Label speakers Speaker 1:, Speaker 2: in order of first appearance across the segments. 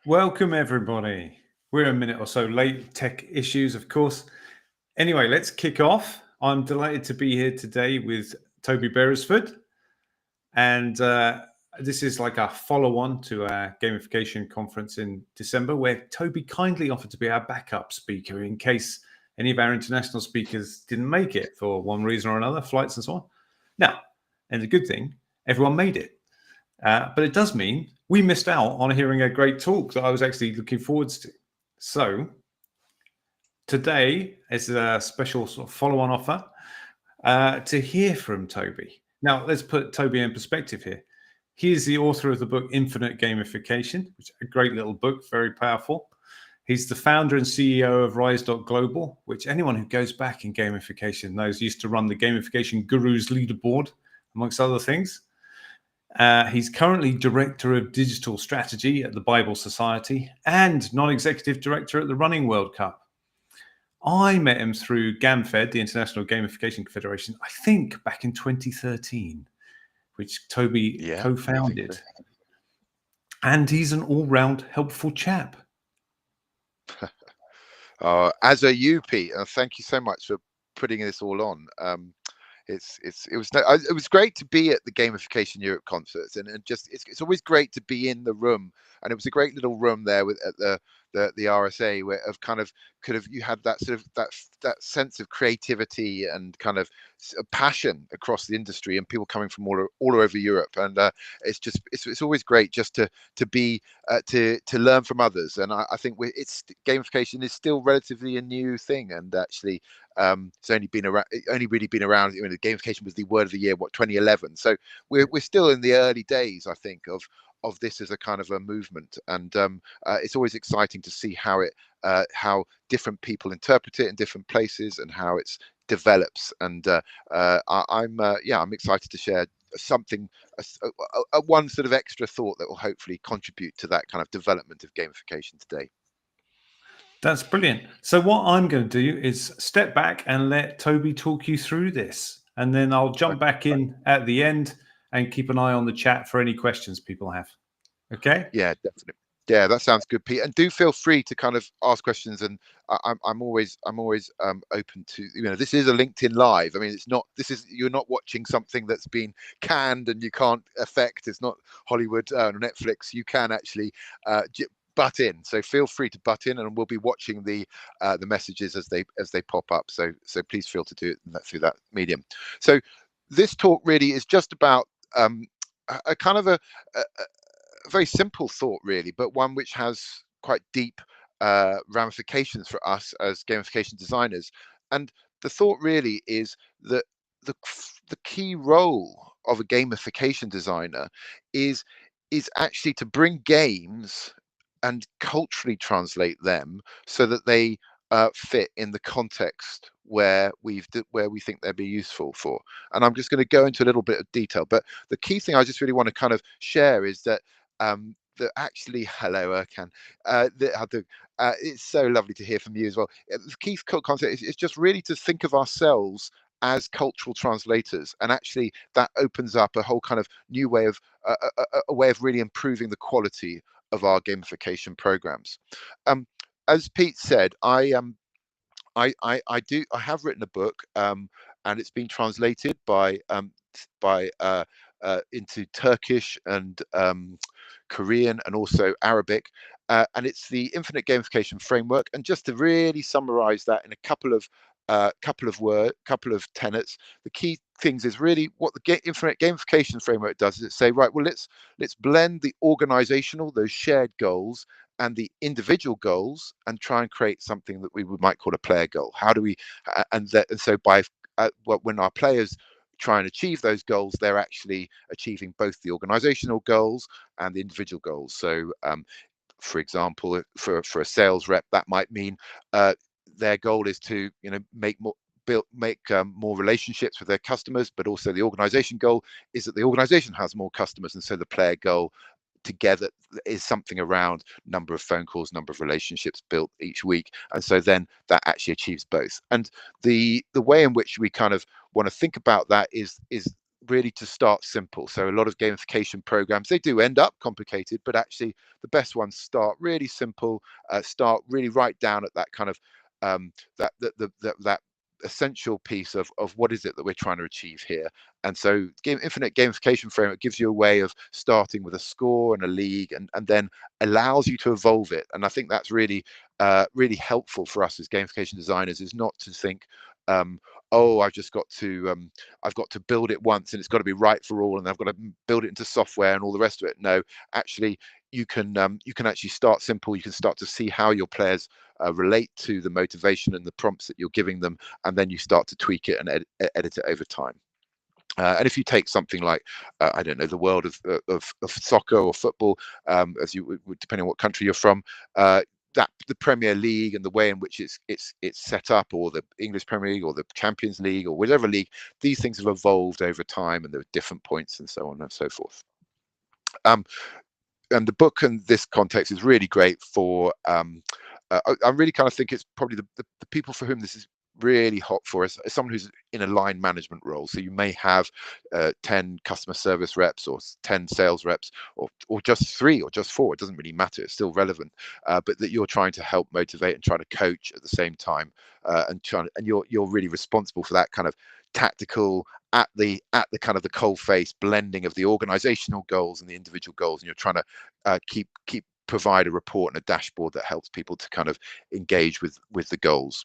Speaker 1: Welcome, everybody. We're a minute or so late, tech issues, of course. Anyway, let's kick off. I'm delighted to be here today with Toby Beresford. And this is like a follow on to our gamification conference in December, where Toby kindly offered to be our backup speaker in case any of our international speakers didn't make it for one reason or another, flights and so on. Now, and the good thing, everyone made it. But it does mean we missed out on hearing a great talk that I was actually looking forward to. So today is a special sort of follow-on offer to hear from Toby. Now, let's put Toby in perspective here. He is the author of the book Infinite Gamification, which is a great little book, very powerful. He's the founder and CEO of Rise.Global, which anyone who goes back in gamification knows used to run the Gamification Gurus leaderboard, amongst other things. He's currently Director of Digital Strategy at the Bible Society and Non-Executive Director at the Running World Cup. I met him through GamFed, the International Gamification Confederation, I think back in 2013, which Toby co-founded. And he's an all-round helpful chap.
Speaker 2: As are you, Pete. Thank you so much for putting this all on. It was great to be at the Gamification Europe concerts, and just it's always great to be in the room. And it was a great little room there at the RSA, where you had that sort of that sense of creativity and kind of passion across the industry, and people coming from all over Europe. And it's always great just to be to learn from others. And I think gamification is still relatively a new thing, and actually it's only really been around. The gamification was the word of the year, 2011. So we're still in the early days, I think, of this as a kind of a movement, and it's always exciting to see how different people interpret it in different places and how it develops. And I'm excited to share something, one sort of extra thought that will hopefully contribute to that kind of development of gamification today.
Speaker 1: That's brilliant. So what I'm going to do is step back and let Toby talk you through this, and then I'll jump back in at the end and keep an eye on the chat for any questions people have. Okay?
Speaker 2: Yeah, definitely. Yeah, that sounds good, Pete. And do feel free to kind of ask questions. And I'm always open to, this is a LinkedIn Live. I mean, you're not watching something that's been canned and you can't affect. It's not Hollywood or Netflix. You can actually butt in. So feel free to butt in, and we'll be watching the messages as they pop up. So please feel to do it through that medium. So this talk really is just about a kind of a very simple thought, really, but one which has quite deep ramifications for us as gamification designers. And the thought really is that the key role of a gamification designer is actually to bring games and culturally translate them so that they fit in the context where we think they'd be useful for. And I'm just going to go into a little bit of detail, but the key thing I just really want to kind of share is that actually, hello, Erkan. It's so lovely to hear from you as well. The key concept is just really to think of ourselves as cultural translators, and actually that opens up a whole kind of new way of a way of really improving the quality of our gamification programs. As Pete said, I have written a book, and it's been translated into Turkish and Korean and also Arabic, and it's the Infinite Gamification Framework. And just to really summarize that in a couple of tenets, the key things is really what the Infinite Gamification Framework does is it say, right, well, let's blend the organizational, those shared goals, and the individual goals, and try and create something that we might call a player goal. How do we when our players try and achieve those goals, they're actually achieving both the organizational goals and the individual goals. So for example, for a sales rep, that might mean their goal is to make more relationships with their customers, but also the organization goal is that the organization has more customers. And so the player goal together is something around number of phone calls, number of relationships built each week. And so then that actually achieves both. And the way in which we kind of want to think about that is really to start simple. So a lot of gamification programs, they do end up complicated, but actually the best ones start really simple, start really right down at that kind of that essential piece of what is it that we're trying to achieve here. And so Infinite Gamification Framework gives you a way of starting with a score and a league, and then allows you to evolve it. And I think that's really really helpful for us as gamification designers, is not to think oh, I've got to build it once and it's got to be right for all, and I've got to build it into software and all the rest of it. No, actually you can actually start simple. You can start to see how your players relate to the motivation and the prompts that you're giving them, and then you start to tweak it and edit it over time. And if you take something like I don't know, the world of soccer or football, as you depending on what country you're from, that the Premier League and the way in which it's set up, or the English Premier League or the Champions League or whatever league, these things have evolved over time, and there are different points and so on and so forth. And the book in this context is really great for I really kind of think it's probably the people for whom this is really hot for us, someone who's in a line management role. So you may have 10 customer service reps or 10 sales reps, or just 3 or just 4. It doesn't really matter, it's still relevant, but that you're trying to help motivate and trying to coach at the same time, and you're really responsible for that kind of tactical, at the kind of the coal face blending of the organizational goals and the individual goals, and you're trying to keep provide a report and a dashboard that helps people to kind of engage with the goals.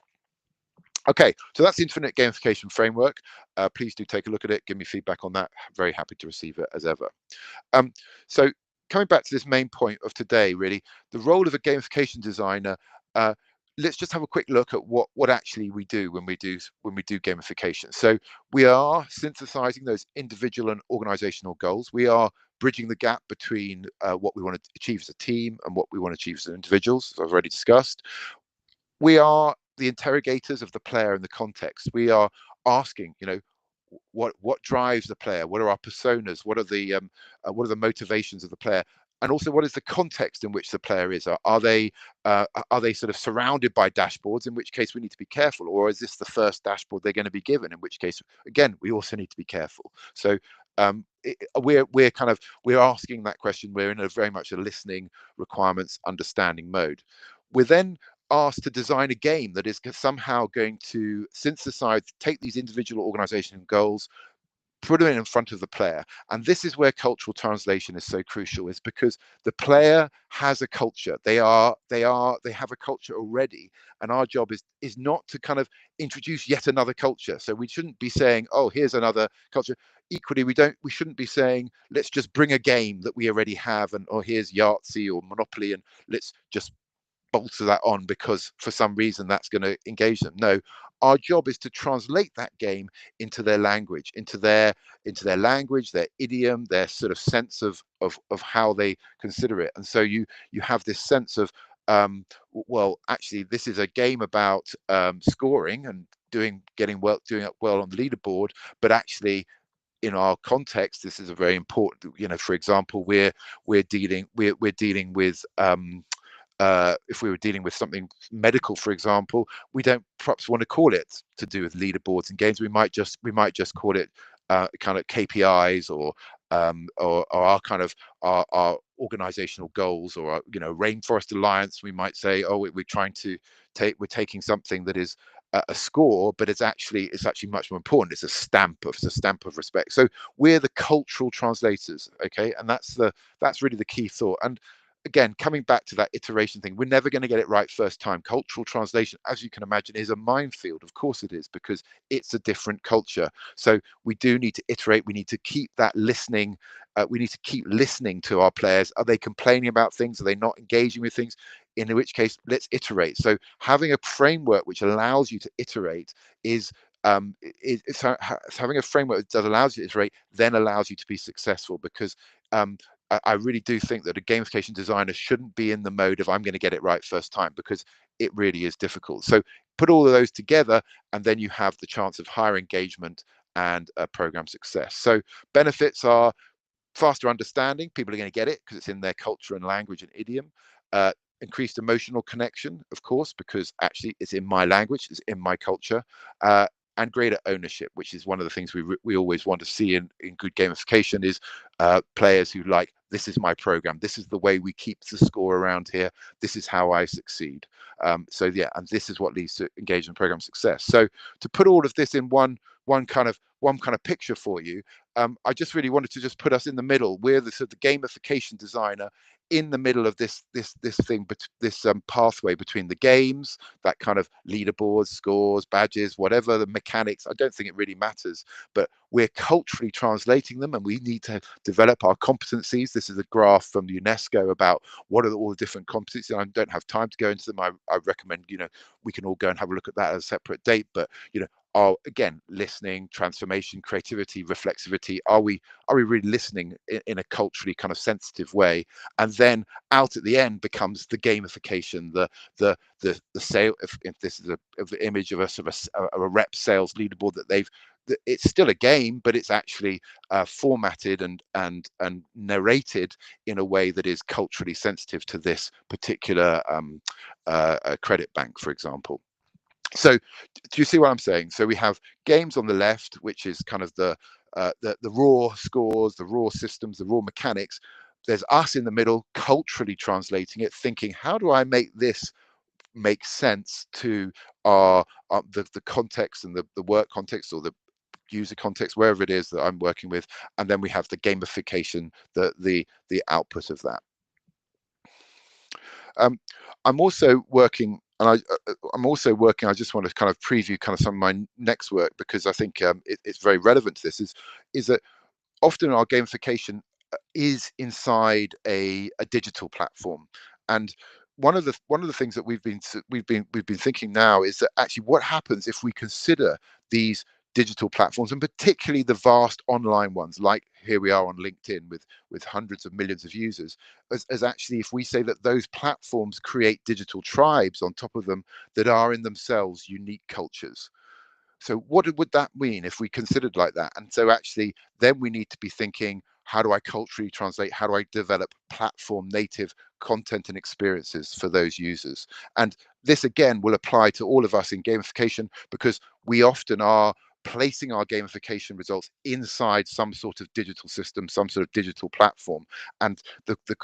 Speaker 2: Okay, so that's the Infinite Gamification Framework. Please do take a look at it, give me feedback on that. I'm very happy to receive it as ever. So coming back to this main point of today, really, the role of a gamification designer. Let's just have a quick look at what actually we do when we do gamification. So we are synthesizing those individual and organizational goals. We are bridging the gap between what we want to achieve as a team and what we want to achieve as individuals, as I've already discussed. We are the interrogators of the player in the context. We are asking, what drives the player? What are our personas? What are the motivations of the player? And also, what is the context in which the player is? Are they sort of surrounded by dashboards, in which case we need to be careful, or is this the first dashboard they're going to be given, in which case, again, we also need to be careful. So we're asking that question. We're in a very much a listening, requirements, understanding mode. We're then asked to design a game that is somehow going to synthesize, take these individual organizational goals, put them in front of the player. And this is where cultural translation is so crucial, is because the player has a culture. They have a culture already, and our job is not to kind of introduce yet another culture. So we shouldn't be saying, oh, here's another culture. Equally, we shouldn't be saying, let's just bring a game that we already have, and or here's Yahtzee or Monopoly, and let's just bolster that on because for some reason that's going to engage them. No, our job is to translate that game into their language, into their language, their idiom, their sort of sense of how they consider it. And so you have this sense of well, actually this is a game about scoring and doing up well on the leaderboard, but actually in our context this is a very important, for example, we're dealing with if we were dealing with something medical, for example, we don't perhaps want to call it to do with leaderboards and games. We might just call it kind of KPIs or our kind of our organizational goals, or our, Rainforest Alliance. We might say, oh, we're taking something that is a score, but it's actually much more important. It's a stamp of respect. So we're the cultural translators, okay, and that's really the key thought. And again, coming back to that iteration thing, we're never going to get it right first time. Cultural translation, as you can imagine, is a minefield. Of course it is, because it's a different culture. So we do need to iterate. We need to keep that listening. We need to keep listening to our players. Are they complaining about things? Are they not engaging with things? In which case, let's iterate. So having a framework which allows you to iterate is having a framework that allows you to iterate, then allows you to be successful, because I really do think that a gamification designer shouldn't be in the mode of I'm going to get it right first time, because it really is difficult. So put all of those together, and then you have the chance of higher engagement and program success. So benefits are faster understanding. People are going to get it because it's in their culture and language and idiom. Increased emotional connection, of course, because actually it's in my language, it's in my culture. and greater ownership, which is one of the things we always want to see in good gamification, is players who like, this is my program, this is the way we keep the score around here, this is how I succeed. So yeah, and this is what leads to engagement program success. So to put all of this in one kind of picture for you, I just really wanted to just put us in the middle. We're the sort of the gamification designer in the middle of this thing, but this pathway between the games, that kind of leaderboards, scores, badges, whatever the mechanics. I don't think it really matters, but we're culturally translating them, and we need to develop our competencies. This is a graph from UNESCO about what are all the different competencies. I don't have time to go into them. I recommend, we can all go and have a look at that at a separate date, but are, again, listening, transformation, creativity, reflexivity. Are we really listening in a culturally kind of sensitive way? And then out at the end becomes the gamification, the sale. If this is an image of a rep sales leaderboard it's still a game, but it's actually formatted and narrated in a way that is culturally sensitive to this particular credit bank, for example. So do you see what I'm saying? So we have games on the left, which is kind of the raw scores, the raw systems, the raw mechanics. There's us in the middle, culturally translating it, thinking, how do I make this make sense to the context and the work context, or the user context, wherever it is that I'm working with. And then we have the gamification, the output of that. I'm also working, and I just want to kind of preview kind of some of my next work, because I think it's very relevant to this. Is that often our gamification is inside a digital platform, and one of the things that we've been thinking now is that actually what happens if we consider these digital platforms, and particularly the vast online ones, like here we are on LinkedIn with hundreds of millions of users, as actually, if we say that those platforms create digital tribes on top of them that are in themselves unique cultures. So what would that mean if we considered like that? And so actually then we need to be thinking, how do I culturally translate? How do I develop platform native content and experiences for those users? And this again will apply to all of us in gamification, because we often are placing our gamification results inside some sort of digital system, some sort of digital platform. And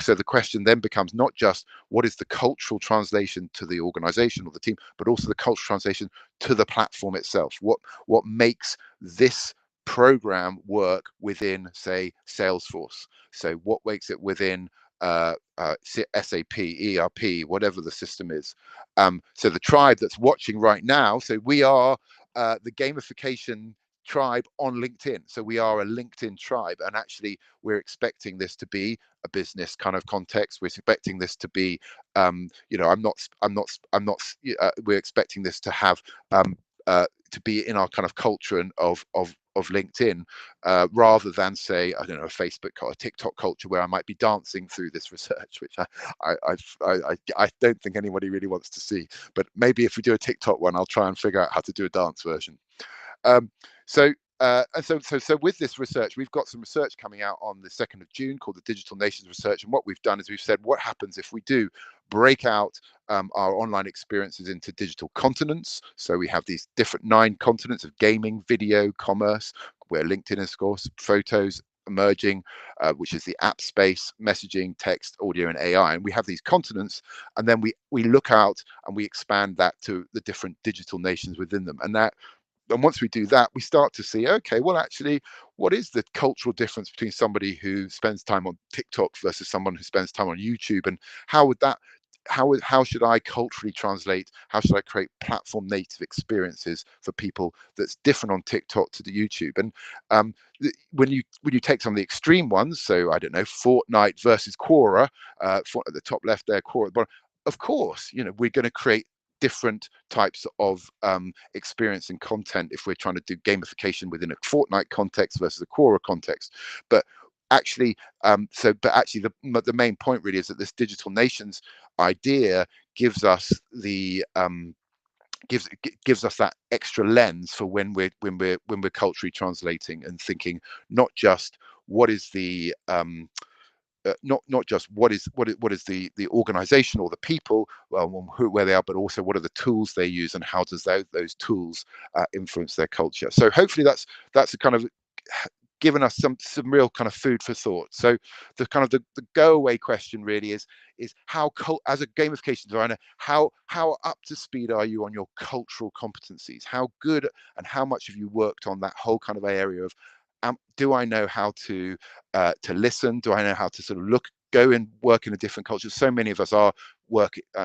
Speaker 2: so the question then becomes not just what is the cultural translation to the organization or the team, but also the cultural translation to the platform itself. What makes this program work within, say, Salesforce? So what makes it within SAP, ERP, whatever the system is? So the tribe that's watching right now, so we are the gamification tribe on LinkedIn. So we are a LinkedIn tribe, and actually we're expecting this to be a business kind of context. We're expecting this to be, we're expecting this to have to be in our kind of culture and of LinkedIn, rather than, say, I don't know, a Facebook or a TikTok culture where I might be dancing through this research, which I don't think anybody really wants to see. But maybe if we do a TikTok one, I'll try and figure out how to do a dance version. So with this research, we've got some research coming out on the 2nd of June called the Digital Nations Research. And what we've done is we've said, what happens if we do break out our online experiences into digital continents? So we have these different 9 continents of gaming, video, commerce, where LinkedIn is, of course, photos, emerging, which is the app space, messaging, text, audio, and AI. And we have these continents, and then we look out and we expand that to the different digital nations within them. And once we do that, we start to see, okay, well, actually, what is the cultural difference between somebody who spends time on TikTok versus someone who spends time on YouTube? And how should I culturally translate? How should I create platform native experiences for people that's different on TikTok to the YouTube? And when you take some of the extreme ones, so I don't know, Fortnite versus Quora, at the top left there, Quora at the bottom, of course, we're going to create different types of experience and content if we're trying to do gamification within a Fortnite context versus a Quora context. But actually, the main point really is that this digital nations idea gives us the gives us that extra lens for when we're culturally translating and thinking not just what is the not just what is the organization or the people, where they are, but also what are the tools they use and how does those tools influence their culture. So hopefully that's a kind of given us some real kind of food for thought. So the kind of the go away question really is how, as a gamification designer, how up to speed are you on your cultural competencies? How good and how much have you worked on that whole kind of area of do I know how to listen? Do I know how to sort of go and work in a different culture? So many of us are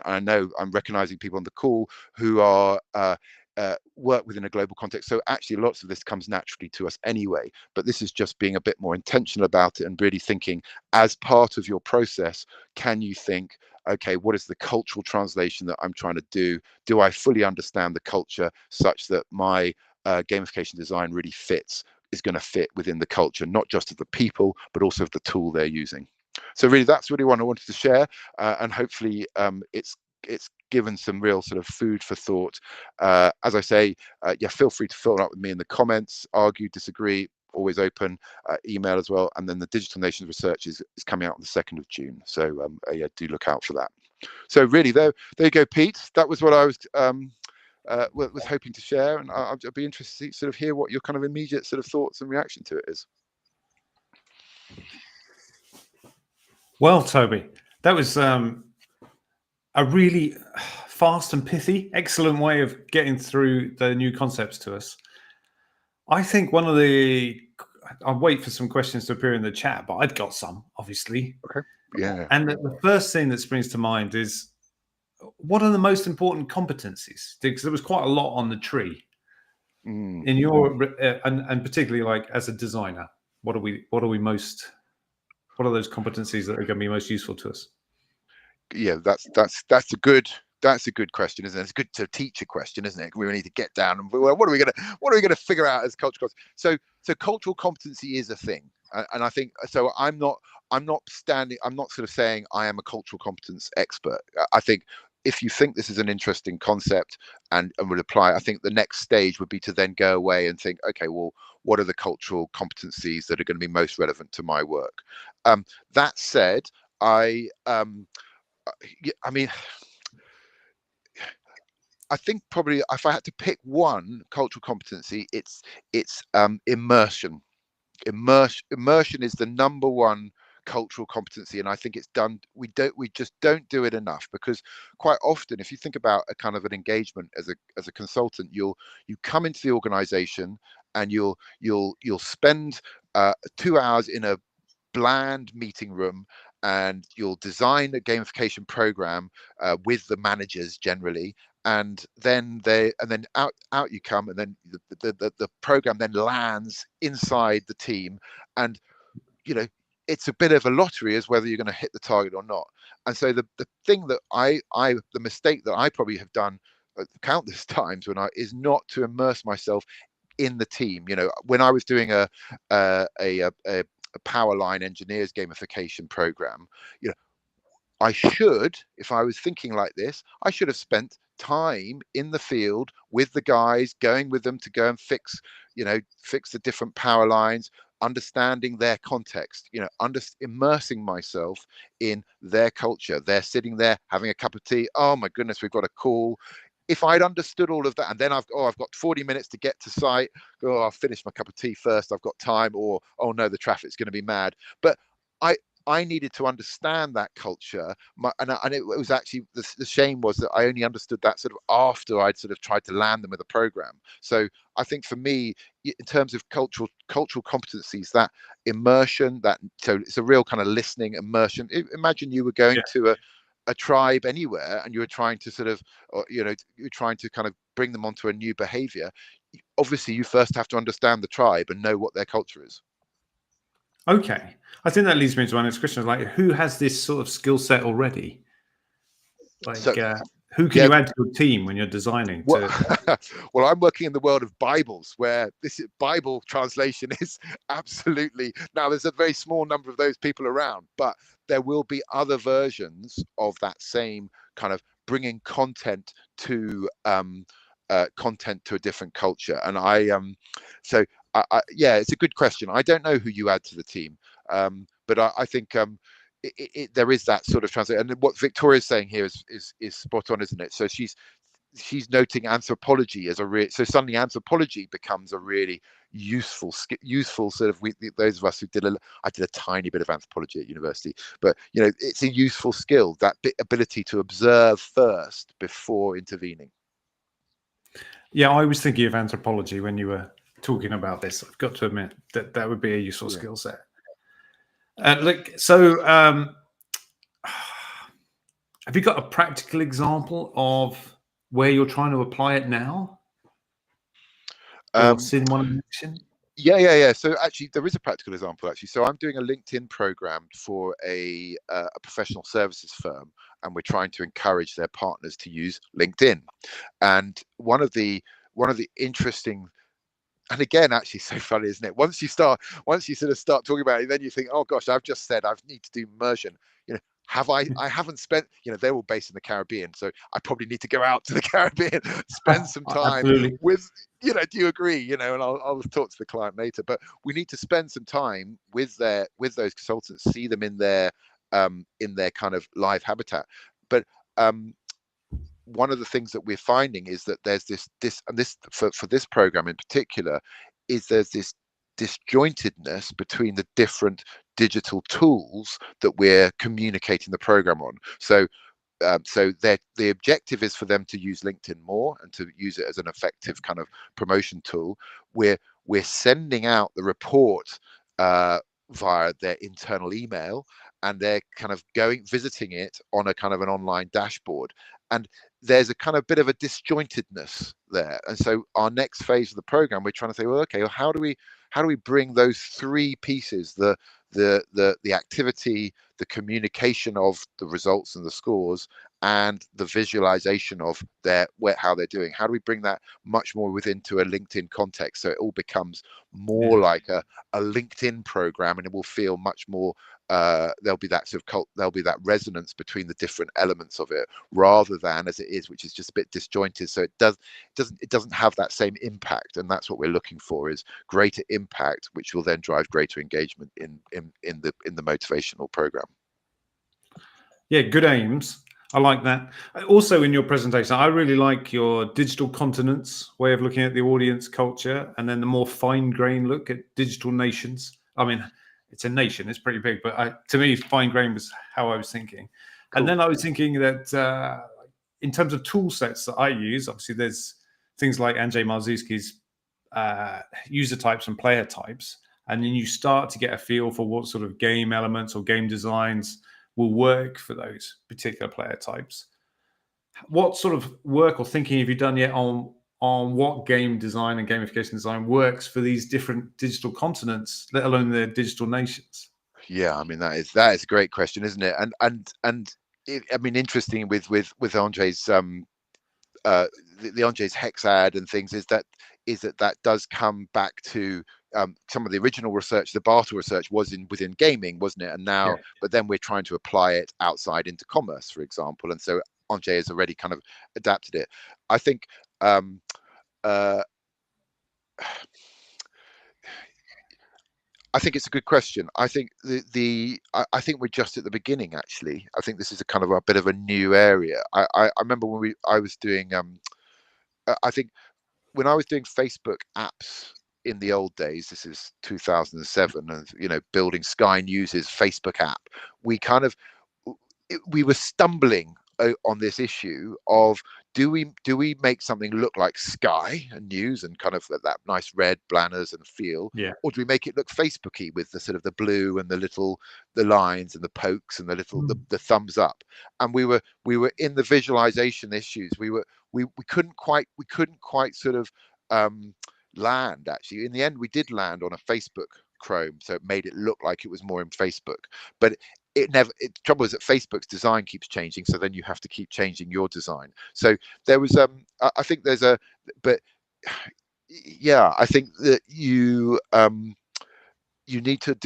Speaker 2: I know I'm recognizing people on the call who are work within a global context. So actually lots of this comes naturally to us anyway, but this is just being a bit more intentional about it and really thinking as part of your process, can you think, okay, what is the cultural translation that I'm trying to do? Do I fully understand the culture such that my gamification design really is going to fit within the culture, not just of the people, but also of the tool they're using. So really, that's really what I wanted to share, and hopefully it's given some real sort of food for thought. As I say, yeah, feel free to fill up with me in the comments, argue, disagree, always open, email as well. And then the Digital Nations research is coming out on the 2nd of June. So yeah, do look out for that. So really, there you go, Pete. That was what I was hoping to share, and I'd be interested to sort of hear what your kind of immediate sort of thoughts and reaction to it is.
Speaker 1: Well, Toby, that was a really fast and pithy, excellent way of getting through the new concepts to us. I think I'll wait for some questions to appear in the chat, but I've got some, obviously.
Speaker 2: Okay. Yeah.
Speaker 1: And the first thing that springs to mind is, what are the most important competencies? Because there was quite a lot on the tree. In your and particularly like as a designer, what are those competencies that are going to be most useful to us?
Speaker 2: Yeah, that's a good question, isn't it? It's good to teach a question, isn't it? We need to get down and what are we going to figure out as cultural. So cultural competency is a thing, and I think so. I'm not sort of saying I am a cultural competence expert. I think if you think this is an interesting concept and would apply, I think the next stage would be to then go away and think, okay, well, what are the cultural competencies that are going to be most relevant to my work? That said, I mean, I think probably if I had to pick one cultural competency, it's immersion. Immersion is the number one cultural competency, and I think it's done. We just don't do it enough, because quite often, if you think about a kind of an engagement as a consultant, you come into the organization and you'll spend 2 hours in a bland meeting room, and you'll design a gamification program with the managers generally, and then out you come, and then the program then lands inside the team, and it's a bit of a lottery as whether you're going to hit the target or not. And so the thing that the mistake that I probably have done countless times is not to immerse myself in the team. When I was doing a Powerline engineers gamification program, I should, if I was thinking like this, I should have spent time in the field with the guys, going with them to go and fix the different power lines, understanding their context, immersing myself in their culture. They're sitting there having a cup of tea. Oh my goodness, we've got a call. If I'd understood all of that, and then I've got 40 minutes to get to site. Oh, I'll finish my cup of tea first. I've got time. Or, oh no, the traffic's going to be mad. But I needed to understand that culture, and it was actually the shame was that I only understood that sort of after I'd sort of tried to land them with a program. So I think for me, in terms of cultural competencies, that immersion, so it's a real kind of listening immersion. Imagine you were going to a tribe anywhere, and you were trying to sort of, you're trying to kind of bring them onto a new behavior. Obviously, you first have to understand the tribe and know what their culture is.
Speaker 1: Okay, I think that leads me to my next question. Like, who has this sort of skill set already? Like, who can you add to your team when you're designing?
Speaker 2: Well, I'm working in the world of Bibles, where this Bible translation is absolutely, now there's a very small number of those people around, but there will be other versions of that same kind of bringing content to a different culture. And yeah, it's a good question. I don't know who you add to the team, but I think there is that sort of translation. And what Victoria's saying here is spot on, isn't it? So she's noting anthropology as so suddenly anthropology becomes a really useful sort of, those of us who I did a tiny bit of anthropology at university, but it's a useful skill, that ability to observe first before intervening.
Speaker 1: Yeah, I was thinking of anthropology when you were talking about this. I've got to admit that would be a useful skill set. Have you got a practical example of where you're trying to apply it now? Or seen one in action?
Speaker 2: Yeah. So actually, there is a practical example. Actually, so I'm doing a LinkedIn program for a professional services firm, and we're trying to encourage their partners to use LinkedIn. And one of the interesting, and again, actually, so funny, isn't it? Once you sort of start talking about it, then you think, oh gosh, I've just said I need to do immersion. I haven't spent, they're all based in the Caribbean, so I probably need to go out to the Caribbean, spend some time with, do you agree? And I'll talk to the client later, but we need to spend some time with those consultants, see them in their kind of live habitat. But one of the things that we're finding is that there's this for this program in particular, is there's this disjointedness between the different digital tools that we're communicating the program on. So the objective is for them to use LinkedIn more and to use it as an effective kind of promotion tool. We're sending out the report via their internal email, and they're kind of visiting it on a kind of an online dashboard. And there's a kind of bit of a disjointedness there. And so our next phase of the program, we're trying to say, well, okay, well, how do we bring those three pieces, the activity, the communication of the results and the scores, and the visualization of how they're doing, how do we bring that much more into a LinkedIn context, so it all becomes more like a LinkedIn program, and it will feel much more there'll be that sort of there'll be that resonance between the different elements of it, rather than as it is, which is just a bit disjointed. So it doesn't have that same impact, and that's what we're looking for, is greater impact, which will then drive greater engagement in the motivational program.
Speaker 1: Yeah, good aims. I like that. Also, in your presentation, I really like your digital continents way of looking at the audience culture, and then the more fine-grained look at digital nations. I mean, it's a nation, it's pretty big, but to me, fine-grained was how I was thinking. Cool. And then I was thinking that in terms of tool sets that I use, obviously there's things like Andrzej Marzuski's user types and player types, and then you start to get a feel for what sort of game elements or game designs will work for those particular player types. What sort of work or thinking have you done yet on what game design and gamification design works for these different digital continents, let alone their digital nations?
Speaker 2: Yeah, I mean, that is a great question, isn't it? And I mean, interesting with Andrzej's the Andrzej's hex ad and things, is that does come back to some of the original research. The Bartle research was within gaming, wasn't it? And now, but then we're trying to apply it outside into commerce, for example. And so Andrzej has already kind of adapted it. I think I think it's a good question. I think I think we're just at the beginning, actually. I think this is a kind of a bit of a new area. I remember when I was doing I think when I was doing Facebook apps in the old days, this is 2007, and building Sky News's Facebook app, we were stumbling on this issue of, do we make something look like Sky and News and kind of that nice red banners and feel, or do we make it look Facebooky with the sort of the blue and the lines and the pokes and the thumbs up? And we were in the visualization issues. We couldn't quite sort of land. Actually, in the end, we did land on a Facebook Chrome, so it made it look like it was more in Facebook, but the trouble is that Facebook's design keeps changing, so then you have to keep changing your design. So there was I think there's but yeah, I think that you need to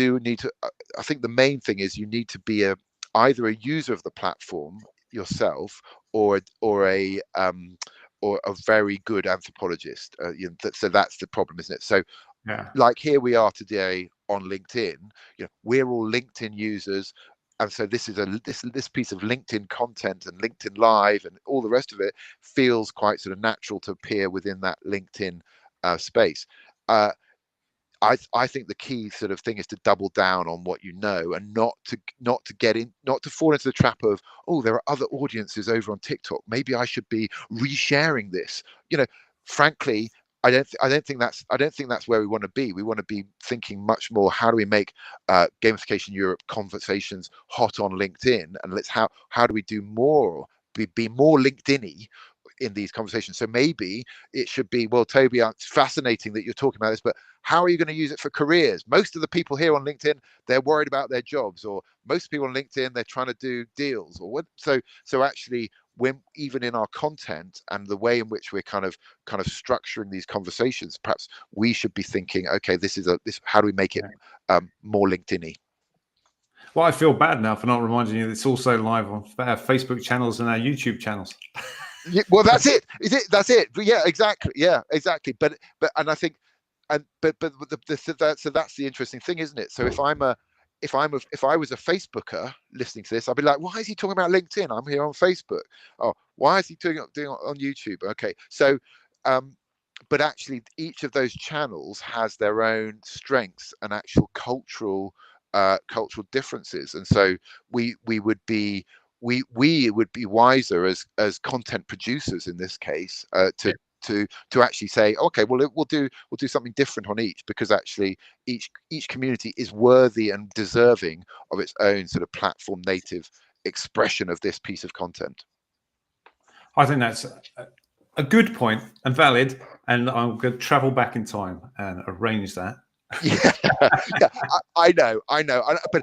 Speaker 2: I think the main thing is you need to be either a user of the platform yourself, or a very good anthropologist. So that's the problem, isn't it? So like here we are today on LinkedIn, we're all LinkedIn users. so this is this piece of LinkedIn content and LinkedIn Live and all the rest of it feels quite sort of natural to appear within that LinkedIn space. I think the key sort of thing is to double down on what you know, and not to fall into the trap of, oh, there are other audiences over on TikTok, maybe I should be resharing this. Frankly, I don't think that's where we want to be. We want to be thinking much more, how do we make Gamification Europe conversations hot on LinkedIn, and how do we do more, be more LinkedIn-y in these conversations. So maybe it should be, well, Toby, it's fascinating that you're talking about this, but how are you going to use it for careers? Most of the people here on LinkedIn, they're worried about their jobs, or most people on LinkedIn, they're trying to do deals, or what. So actually, when even in our content and the way in which we're kind of structuring these conversations, perhaps we should be thinking, okay, this how do we make it more LinkedIn-y?
Speaker 1: Well, I feel bad now for not reminding you that it's also live on our Facebook channels and our YouTube channels.
Speaker 2: Yeah, well, that's it. That's it. But yeah, exactly. Yeah, exactly. But and I think, but so that's the interesting thing, isn't it? So if I was a Facebooker listening to this, I'd be like, why is he talking about LinkedIn? I'm here on Facebook. Oh, why is he doing it on YouTube? Okay, so but actually each of those channels has their own strengths and actual cultural differences, and so we would be wiser as content producers in this case to actually say, okay, well, we'll do something different on each, because actually each community is worthy and deserving of its own sort of platform native expression of this piece of content.
Speaker 1: I think that's a good point and valid, and I'm going to travel back in time and arrange that.
Speaker 2: Yeah, yeah, I know, but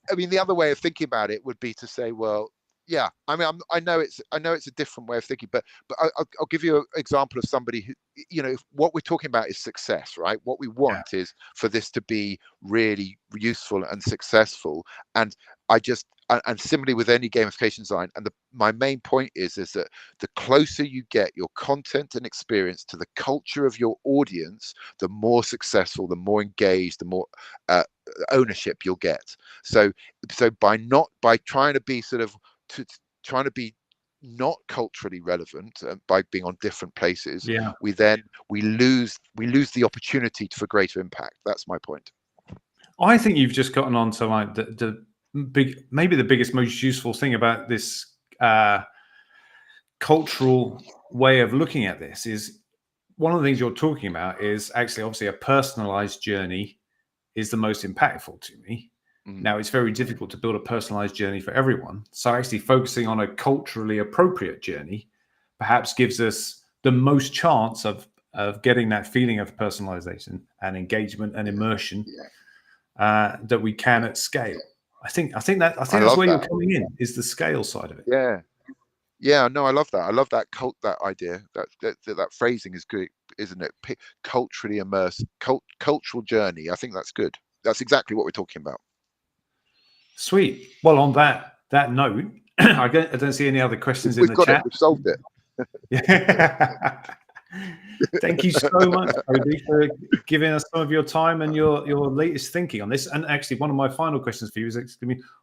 Speaker 2: I mean, the other way of thinking about it would be to say, well, yeah, I mean, I know it's a different way of thinking, but I'll give you an example of somebody who, what we're talking about is success, right? What we want is for this to be really useful and successful, and and similarly with any gamification design, and my main point is that the closer you get your content and experience to the culture of your audience, the more successful, the more engaged, the more ownership you'll get. So by trying to be trying to be not culturally relevant, by being on different places, we lose the opportunity for greater impact. That's my point.
Speaker 1: I think you've just gotten on to like maybe the biggest, most useful thing about this cultural way of looking at this is, one of the things you're talking about is actually obviously a personalized journey is the most impactful to me. Now, it's very difficult to build a personalized journey for everyone. So actually focusing on a culturally appropriate journey perhaps gives us the most chance of getting that feeling of personalization and engagement and immersion that we can at scale. I think that's where you're coming in, is the scale side of it.
Speaker 2: Yeah, no, I love that. I love that idea. That phrasing is good, isn't it? Culturally immersed, cultural journey. I think that's good. That's exactly what we're talking about.
Speaker 1: Sweet. Well, on that note, I don't see any other questions in the chat.
Speaker 2: We've solved it.
Speaker 1: Yeah. Thank you so much, Toby, for giving us some of your time and your latest thinking on this. And actually, one of my final questions for you is,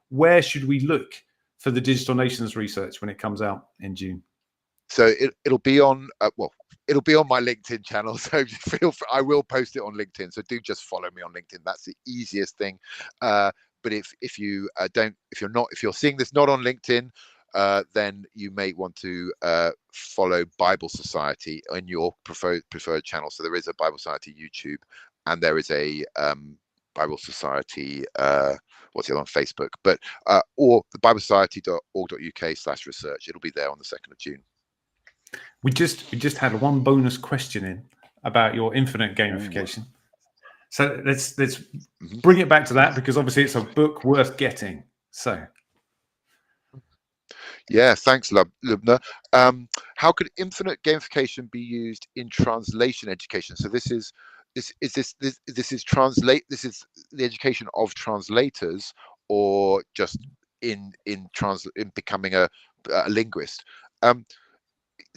Speaker 1: where should we look for the Digital Nations research when it comes out in June?
Speaker 2: So it'll be on it'll be on my LinkedIn channel. So I will post it on LinkedIn. So do just follow me on LinkedIn. That's the easiest thing. But if you're seeing this not on LinkedIn, then you may want to follow Bible Society on your preferred channel. So there is a Bible Society YouTube, and there is a Bible Society what's the other on Facebook, but or the biblesociety.org.uk/research. It'll be there on the 2nd of June.
Speaker 1: We just had one bonus question in about your infinite gamification. So let's bring it back to that, because obviously it's a book worth getting. So
Speaker 2: yeah, thanks, Lubna. How could infinite gamification be used in translation education? So this is the education of translators, or just in becoming a linguist.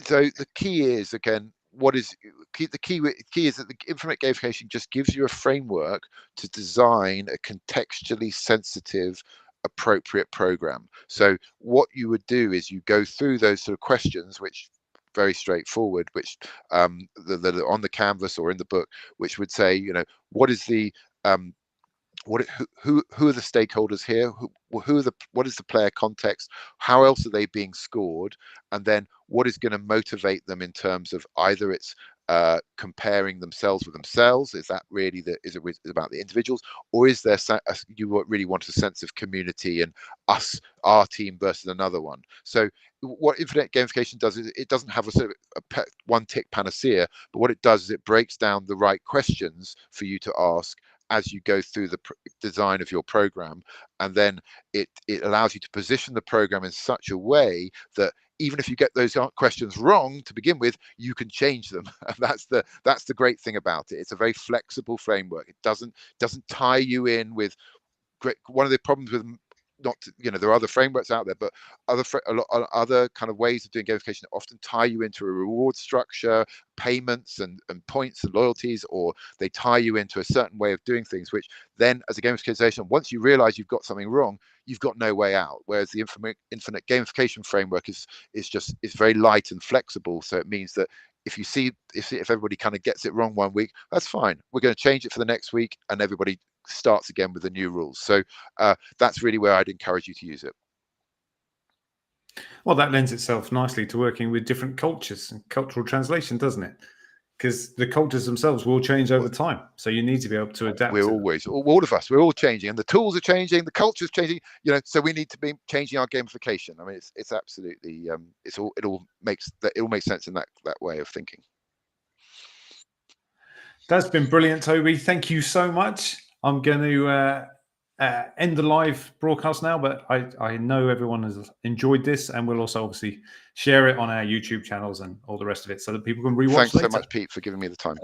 Speaker 2: So the key is, again, the key is that the infinite gamification just gives you a framework to design a contextually sensitive appropriate program. So what you would do is you go through those sort of questions, which very straightforward, which that are on the canvas or in the book, which would say, you know, what is the who are the stakeholders here? What is the player context? How else are they being scored? And then what is going to motivate them in terms of either it's comparing themselves with themselves? Is that really is it about the individuals, or is there you really want a sense of community and our team versus another one? So what Infinite Gamification does is it doesn't have a sort of a one tick panacea, but what it does is it breaks down the right questions for you to ask as you go through the design of your program, and then it allows you to position the program in such a way that even if you get those questions wrong to begin with, you can change them. And that's the great thing about it. It's a very flexible framework. It doesn't tie you in with one of the problems with there are other frameworks out there, but other kind of ways of doing gamification often tie you into a reward structure, payments and points and loyalties, or they tie you into a certain way of doing things, which then as a gamification, once you realize you've got something wrong, you've got no way out. Whereas the Infinite Gamification framework is very light and flexible. So it means that if everybody kind of gets it wrong one week, that's fine. We're going to change it for the next week, and everybody starts again with the new rules. So that's really where I'd encourage you to use it.
Speaker 1: Well, that lends itself nicely to working with different cultures and cultural translation, doesn't it? Because the cultures themselves will change over time. So you need to be able to adapt.
Speaker 2: We're always, all of us, we're all changing, and the tools are changing, the culture's changing, so we need to be changing our gamification. I mean, it's absolutely, it all makes sense in that way of thinking.
Speaker 1: That's been brilliant, Toby. Thank you so much. I'm going to end the live broadcast now, but I know everyone has enjoyed this, and we'll also obviously share it on our YouTube channels and all the rest of it so that people can rewatch later.
Speaker 2: Thanks so much, Pete, for giving me the time.